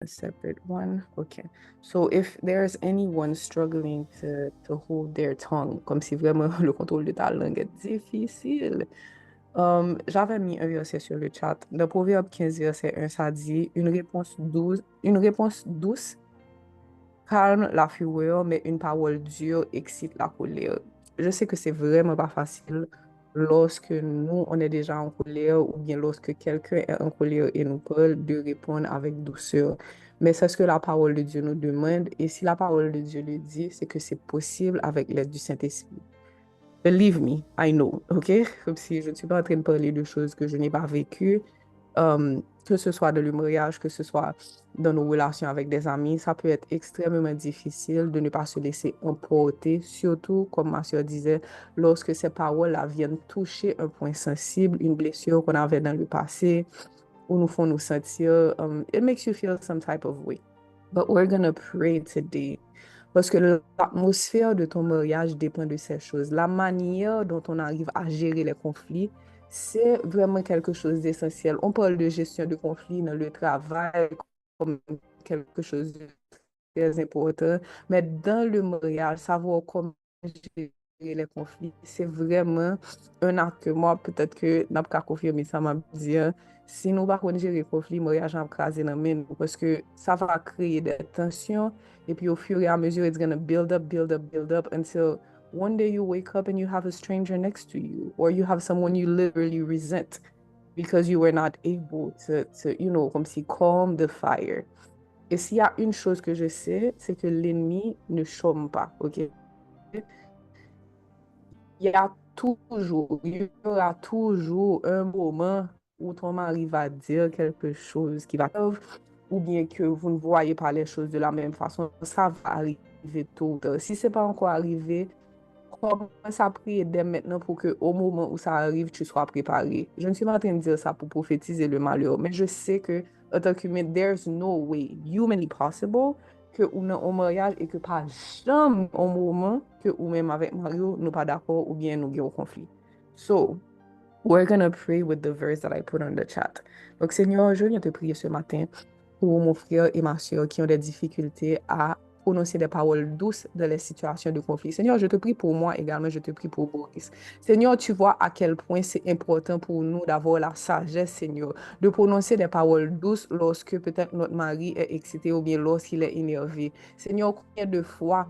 a separate one. Okay. So if there's anyone struggling to hold their tongue, comme si vraiment le contrôle de ta langue est difficile, j'avais mis un verset sur le chat. Dans Proverbe 15, verset 1, ça dit, une réponse douce calme la fureur, mais une parole dure excite la colère. Je sais que c'est vraiment pas facile lorsque nous, on est déjà en colère ou bien lorsque quelqu'un est en colère et nous parle de répondre avec douceur. Mais c'est ce que la parole de Dieu nous demande. Et si la parole de Dieu le dit, c'est que c'est possible avec l'aide du Saint-Esprit. Believe me, I know, OK? Comme si je ne suis pas en train de parler de choses que je n'ai pas vécues, que ce soit dans le mariage, que ce soit dans nos relations avec des amis, ça peut être extrêmement difficile de ne pas se laisser emporter, surtout, comme ma soeur disait, lorsque ces paroles-là viennent toucher un point sensible, une blessure qu'on avait dans le passé, ou nous font nous sentir, it makes you feel some type of way. But we're gonna pray today. Parce que l'atmosphère de ton mariage dépend de ces choses. La manière dont on arrive à gérer les conflits, c'est vraiment quelque chose d'essentiel. On parle de gestion de conflits dans le travail comme quelque chose de très important, mais dans le mariage, savoir comment gérer les conflits, c'est vraiment un acte que moi, peut-être que n'a pas confirmé ça m'a dit, hein, si nous ne pouvons pas gérer les conflits, le mariage va craser dans nous parce que ça va créer des tensions et puis au fur et à mesure, it's gonna build up, build up, build up until one day you wake up and you have a stranger next to you, or you have someone you literally resent because you were not able to, comme si calm the fire. Et s'il y a une chose que je sais, c'est que l'ennemi ne chôme pas, OK? Il y aura toujours un moment où ton mari va dire quelque chose qui va ou bien que vous ne voyez pas les choses de la même façon. Ça va arriver tôt ou tard. Si ce n'est pas encore arrivé, commence à prier dès maintenant pour que au moment où ça arrive, tu sois préparé. Je ne suis pas en train de dire ça pour prophétiser le malheur, mais je sais que en tant qu'humain, there's no way humanly possible que ou nan un mariage et que pas jamais un moment que ou même avec Mario, nous pas d'accord ou bien nous avons un conflit. So, we're gonna pray with the verse that I put on the chat. Donc, Seigneur, je viens te prier ce matin pour mon frère et ma soeur qui ont des difficultés à prononcer des paroles douces dans les situations de conflit. Seigneur, je te prie pour moi également, je te prie pour Boris. Seigneur, tu vois à quel point c'est important pour nous d'avoir la sagesse, Seigneur, de prononcer des paroles douces lorsque peut-être notre mari est excité ou bien lorsqu'il est énervé. Seigneur, combien de fois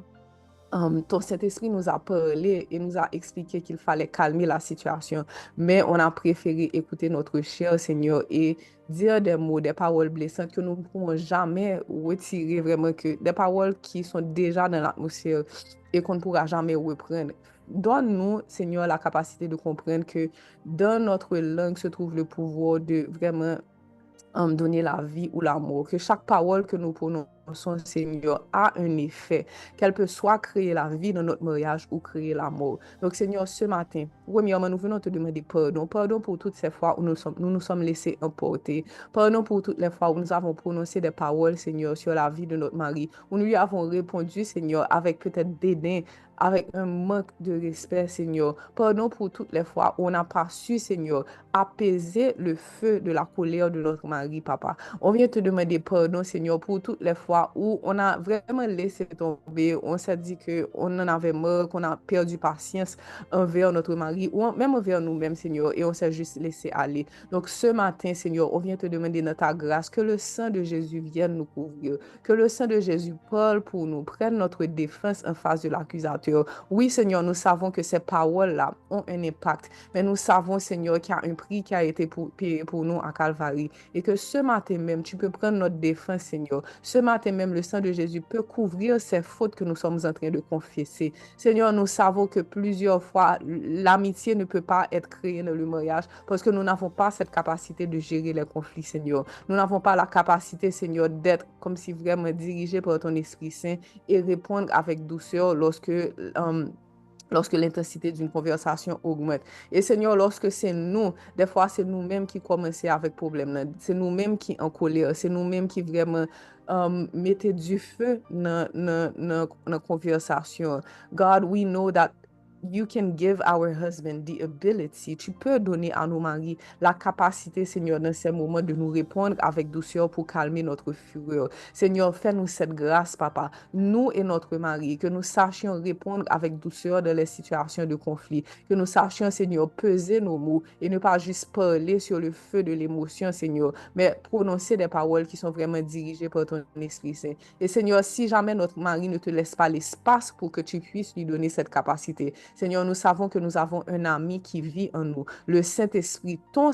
ton Saint-Esprit nous a parlé et nous a expliqué qu'il fallait calmer la situation, mais on a préféré écouter notre cher Seigneur et dire des mots, des paroles blessantes que nous ne pourrons jamais retirer vraiment, que des paroles qui sont déjà dans l'atmosphère et qu'on ne pourra jamais reprendre. Donne-nous, Seigneur, la capacité de comprendre que dans notre langue se trouve le pouvoir de vraiment donner la vie ou l'amour, que chaque parole que nous prononçons, Seigneur, a un effet, qu'elle peut soit créer la vie dans notre mariage ou créer l'amour. Donc, Seigneur, ce matin, premièrement, nous venons te demander pardon. Pardon pour toutes ces fois où nous sommes laissés emporter. Pardon pour toutes les fois où nous avons prononcé des paroles, Seigneur, sur la vie de notre mari, où nous lui avons répondu, Seigneur, avec peut-être dédain, avec un manque de respect, Seigneur. Pardon pour toutes les fois où on n'a pas su, Seigneur, apaiser le feu de la colère de notre mari, papa. On vient te demander pardon, Seigneur, pour toutes les fois où on a vraiment laissé tomber, on s'est dit qu'on en avait marre, qu'on a perdu patience envers notre mari ou même envers nous-mêmes, Seigneur, et on s'est juste laissé aller. Donc ce matin, Seigneur, on vient te demander dans ta grâce que le sang de Jésus vienne nous couvrir, que le sang de Jésus parle pour nous, prenne notre défense en face de l'accusateur. Oui, Seigneur, nous savons que ces paroles-là ont un impact, mais nous savons, Seigneur, qu'il y a un prix qui a été payé pour nous à Calvary. Et que ce matin même, tu peux prendre notre défense, Seigneur. Ce matin même, le sang de Jésus peut couvrir ces fautes que nous sommes en train de confesser. Seigneur, nous savons que plusieurs fois, l'amitié ne peut pas être créée dans le mariage parce que nous n'avons pas cette capacité de gérer les conflits, Seigneur. Nous n'avons pas la capacité, Seigneur, d'être comme si vraiment dirigé par ton Esprit Saint et répondre avec douceur lorsque l'intensité d'une conversation augmente. Et Seigneur, lorsque c'est nous, des fois c'est nous-mêmes qui commençons avec problème, c'est nous-mêmes qui en colère, c'est nous-mêmes qui vraiment mettez du feu dans la conversation. God, we know that you can give our husband the ability, tu peux donner à nos maris la capacité, Seigneur, dans ces moments de nous répondre avec douceur pour calmer notre fureur. Seigneur, fais-nous cette grâce, Papa, nous et notre mari, que nous sachions répondre avec douceur dans les situations de conflit, que nous sachions, Seigneur, peser nos mots et ne pas juste parler sur le feu de l'émotion, Seigneur, mais prononcer des paroles qui sont vraiment dirigées par ton Esprit Saint. Et Seigneur, si jamais notre mari ne te laisse pas l'espace pour que tu puisses lui donner cette capacité, Seigneur, nous savons que nous avons un ami qui vit en nous, le Saint-Esprit, ton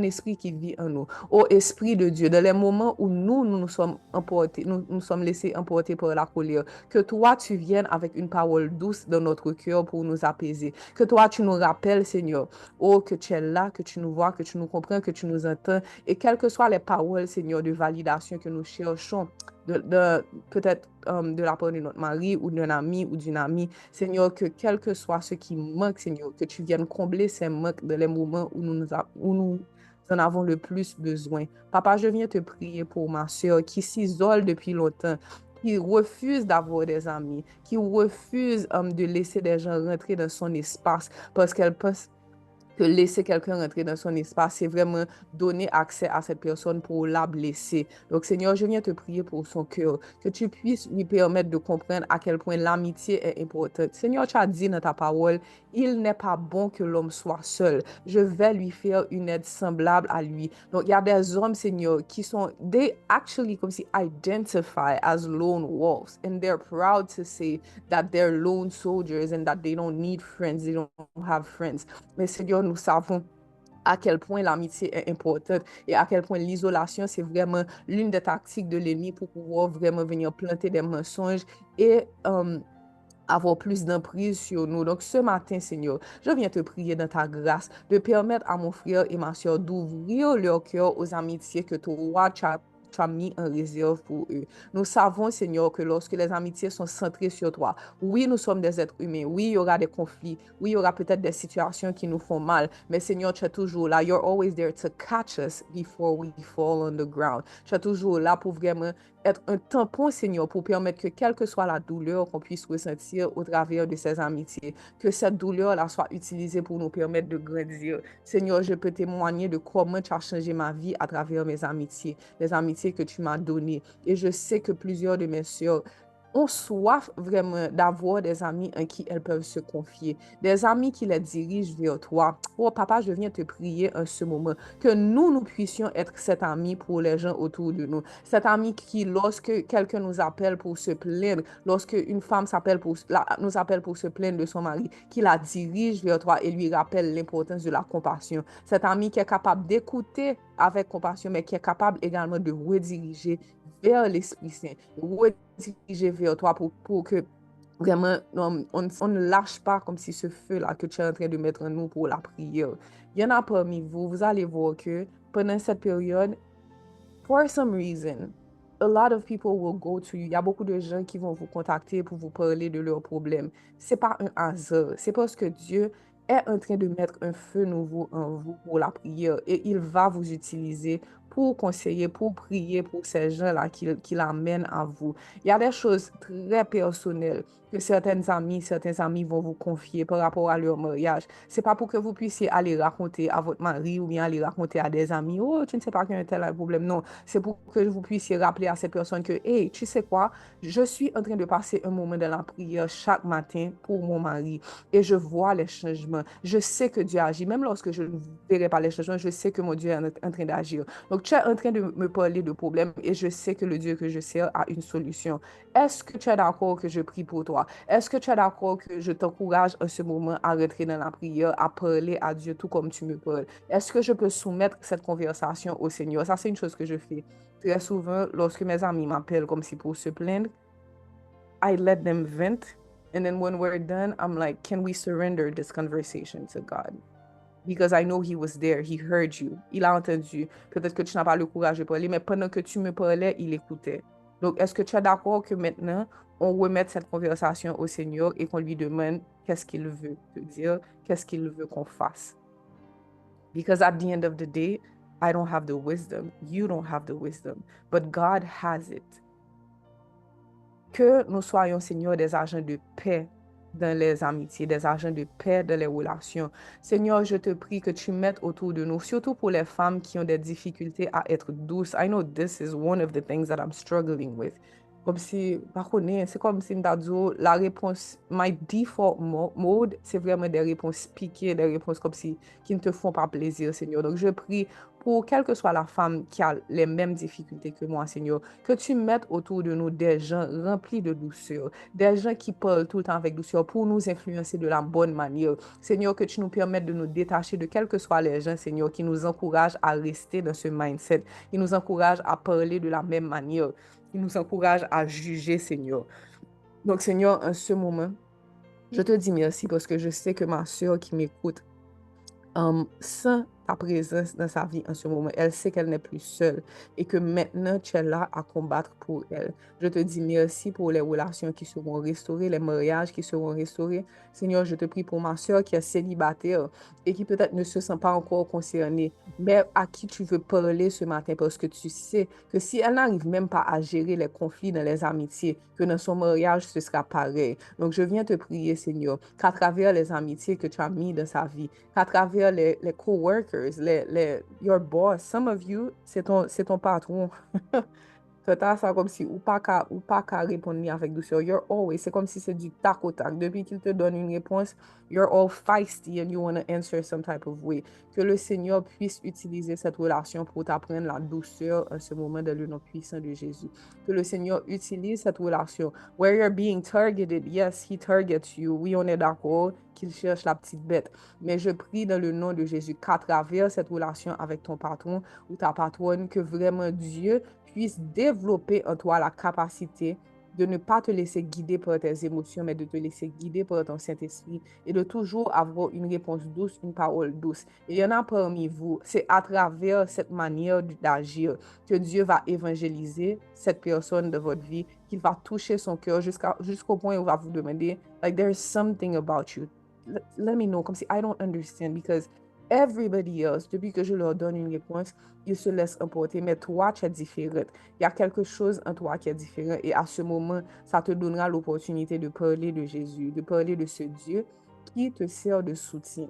Esprit qui vit en nous. Ô Esprit de Dieu, dans les moments où nous sommes emportés, nous sommes laissés emporter par la colère, que toi, tu viennes avec une parole douce dans notre cœur pour nous apaiser. Que toi, tu nous rappelles, Seigneur, oh, que tu es là, que tu nous vois, que tu nous comprends, que tu nous entends. Et quelles que soient les paroles, Seigneur, de validation que nous cherchons, peut-être de la part de notre mari ou d'un ami ou d'une amie, Seigneur, que quel que soit ce qui manque, Seigneur, que tu viennes combler ces manques dans les moments où nous en avons le plus besoin. Papa, je viens te prier pour ma soeur qui s'isole depuis longtemps, qui refuse d'avoir des amis, qui refuse de laisser des gens rentrer dans son espace parce qu'elle pense que laisser quelqu'un rentrer dans son espace, c'est vraiment donner accès à cette personne pour la blesser. Donc, Seigneur, je viens te prier pour son cœur, que tu puisses lui permettre de comprendre à quel point l'amitié est importante. Seigneur, tu as dit dans ta parole, il n'est pas bon que l'homme soit seul. Je vais lui faire une aide semblable à lui. Donc, il y a des hommes, Seigneur, qui sont, they actually, comme si, identify as lone wolves, and they're proud to say that they're lone soldiers and that they don't need friends, they don't have friends. Mais Seigneur, nous savons à quel point l'amitié est importante et à quel point l'isolation, c'est vraiment l'une des tactiques de l'ennemi pour pouvoir vraiment venir planter des mensonges et avoir plus d'emprise sur nous. Donc, ce matin, Seigneur, je viens te prier dans ta grâce de permettre à mon frère et ma soeur d'ouvrir leur cœur aux amitiés que toi, tu as mis en réserve pour eux. Nous savons, Seigneur, que lorsque les amitiés sont centrées sur toi, oui, nous sommes des êtres humains, oui, il y aura des conflits, oui, il y aura peut-être des situations qui nous font mal, mais Seigneur, tu es toujours là. You're always there to catch us before we fall on the ground. Tu es toujours là pour vraiment être un tampon, Seigneur, pour permettre que quelle que soit la douleur qu'on puisse ressentir au travers de ces amitiés, que cette douleur-là soit utilisée pour nous permettre de grandir. Seigneur, je peux témoigner de comment tu as changé ma vie à travers mes amitiés, les amitiés que tu m'as données. Et je sais que plusieurs de mes sœurs ont soif vraiment d'avoir des amis en qui elles peuvent se confier, des amis qui les dirigent vers toi. Oh, papa, je viens te prier en ce moment que nous puissions être cet ami pour les gens autour de nous. Cet ami qui, lorsque quelqu'un nous appelle pour se plaindre, lorsque une femme nous appelle pour se plaindre de son mari, qui la dirige vers toi et lui rappelle l'importance de la compassion. Cet ami qui est capable d'écouter avec compassion, mais qui est capable également de rediriger vers l'Esprit Saint, rediriger vers toi pour que vraiment on ne lâche pas comme si ce feu-là que tu es en train de mettre en nous pour la prière. Il y en a parmi vous, vous allez voir que pendant cette période, for some reason, a lot of people will go to you. Il y a beaucoup de gens qui vont vous contacter pour vous parler de leurs problèmes. C'est pas un hasard. C'est parce que Dieu est en train de mettre un feu nouveau en vous pour la prière et il va vous utiliser pour conseiller, pour prier pour ces gens-là qui l'amènent à vous. Il y a des choses très personnelles que certains amis vont vous confier par rapport à leur mariage. C'est pas pour que vous puissiez aller raconter à votre mari ou bien aller raconter à des amis, oh, tu ne sais pas qu'il y a un tel problème. Non, c'est pour que vous puissiez rappeler à cette personne que, hey, tu sais quoi, je suis en train de passer un moment de la prière chaque matin pour mon mari et je vois les changements. Je sais que Dieu agit. Même lorsque je ne verrai pas les changements, je sais que mon Dieu est en train d'agir. Donc, tu es en train de me parler de problèmes et je sais que le Dieu que je sers a une solution. Est-ce que tu es d'accord que je prie pour toi? Est-ce que tu es d'accord que je t'encourage en ce moment à rentrer dans la prière, à parler à Dieu tout comme tu me parles? Est-ce que je peux soumettre cette conversation au Seigneur? Ça, c'est une chose que je fais très souvent lorsque mes amis m'appellent comme si pour se plaindre. I let them vent. And then when we're done, I'm like, can we surrender this conversation to God? Because I know he was there, he heard you. Il a entendu. Peut-être que tu n'as pas le courage de parler, mais pendant que tu me parlais, il écoutait. Donc, est-ce que tu es d'accord que maintenant, on remette cette conversation au Seigneur et qu'on lui demande qu'est-ce qu'il veut te dire, qu'est-ce qu'il veut qu'on fasse? Because at the end of the day, I don't have the wisdom. You don't have the wisdom. But God has it. Que nous soyons, Seigneur, des agents de paix, dans les amitiés, des agents de paix dans les relations. Seigneur, je te prie que tu mettes autour de nous, surtout pour les femmes qui ont des difficultés à être douces. I know this is one of the things that I'm struggling with. Comme si, par contre, c'est comme si m'dadjo, la réponse, my default mode, c'est vraiment des réponses piquées, des réponses comme si, qui ne te font pas plaisir, Seigneur. Donc, je prie pour quelle que soit la femme qui a les mêmes difficultés que moi, Seigneur, que tu mettes autour de nous des gens remplis de douceur, des gens qui parlent tout le temps avec douceur pour nous influencer de la bonne manière. Seigneur, que tu nous permettes de nous détacher de quels que soient les gens, Seigneur, qui nous encouragent à rester dans ce mindset, qui nous encouragent à parler de la même manière, qui nous encouragent à juger, Seigneur. Donc, Seigneur, en ce moment, je te dis merci parce que je sais que ma soeur qui m'écoute, sans ta présence dans sa vie en ce moment, elle sait qu'elle n'est plus seule et que maintenant tu es là à combattre pour elle. Je te dis merci pour les relations qui seront restaurées, les mariages qui seront restaurés. Seigneur, je te prie pour ma soeur qui est célibataire et qui peut-être ne se sent pas encore concernée, mais à qui tu veux parler ce matin parce que tu sais que si elle n'arrive même pas à gérer les conflits dans les amitiés, que dans son mariage, ce sera pareil. Donc, je viens te prier, Seigneur, qu'à travers les amitiés que tu as mis dans sa vie, qu'à travers les coworkers, your boss, some of you, c'est ton patron. T'as ça comme si ou pas qu'à répondre ni avec douceur. You're always, c'est comme si c'est du tac au tac. Depuis qu'il te donne une réponse, you're all feisty and you want to answer some type of way. Que le Seigneur puisse utiliser cette relation pour t'apprendre la douceur en ce moment dans le nom puissant de Jésus. Que le Seigneur utilise cette relation. Where you're being targeted, yes, he targets you. Oui, on est d'accord qu'il cherche la petite bête. Mais je prie dans le nom de Jésus qu'à travers cette relation avec ton patron ou ta patronne, que vraiment Dieu puisse développer en toi la capacité de ne pas te laisser guider par tes émotions, mais de te laisser guider par ton Saint-Esprit et de toujours avoir une réponse douce, une parole douce. Et il y en a parmi vous, c'est à travers cette manière d'agir que Dieu va évangéliser cette personne de votre vie, qu'il va toucher son cœur jusqu'au point où il va vous demander, like, there's something about you. Let me know, comme si I don't understand, because everybody else, depuis que je leur donne une réponse, ils se laissent emporter, mais toi, tu es différente. Il y a quelque chose en toi qui est différent et à ce moment, ça te donnera l'opportunité de parler de Jésus, de parler de ce Dieu qui te sert de soutien.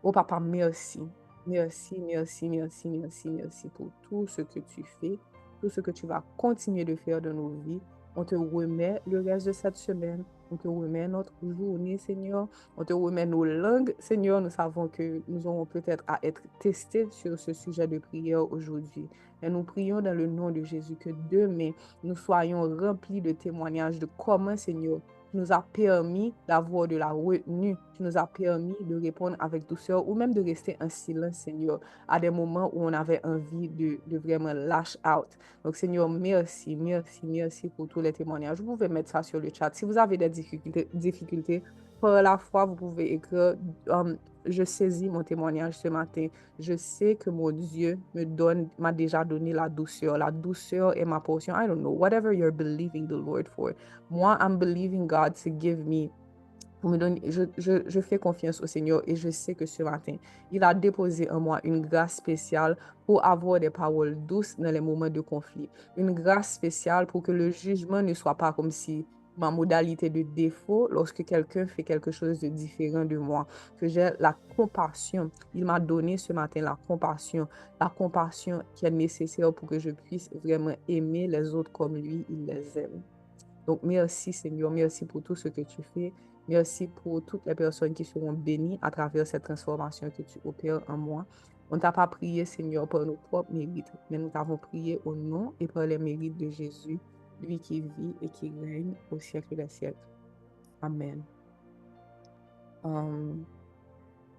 Oh papa, merci. Merci, merci, merci, merci, merci pour tout ce que tu fais, tout ce que tu vas continuer de faire dans nos vies. On te remet le reste de cette semaine. On te remet notre journée, Seigneur. On te remet nos langues, Seigneur. Nous savons que nous aurons peut-être à être testés sur ce sujet de prière aujourd'hui. Et nous prions dans le nom de Jésus que demain, nous soyons remplis de témoignages de comment, Seigneur, tu nous as permis d'avoir de la retenue. Tu nous as permis de répondre avec douceur ou même de rester en silence, Seigneur, à des moments où on avait envie de vraiment lash out. Donc, Seigneur, merci, merci, merci pour tous les témoignages. Vous pouvez mettre ça sur le chat. Si vous avez des difficultés par la foi, vous pouvez écrire je saisis mon témoignage ce matin. Je sais que mon Dieu m'a déjà donné la douceur. La douceur est ma portion. I don't know, whatever you're believing the Lord for. Moi, I'm believing God to give me, pour me donner, je fais confiance au Seigneur et je sais que ce matin, il a déposé en moi une grâce spéciale pour avoir des paroles douces dans les moments de conflit. Une grâce spéciale pour que le jugement ne soit pas comme si ma modalité de défaut lorsque quelqu'un fait quelque chose de différent de moi. Que j'ai la compassion. Il m'a donné ce matin la compassion qui est nécessaire pour que je puisse vraiment aimer les autres comme lui, il les aime. Donc, merci Seigneur, merci pour tout ce que tu fais. Merci pour toutes les personnes qui seront bénies à travers cette transformation que tu opères en moi. On ne t'a pas prié, Seigneur, par nos propres mérites, mais nous t'avons prié au nom et par les mérites de Jésus, lui qui vit et qui règne au siècle des siècles. Amen.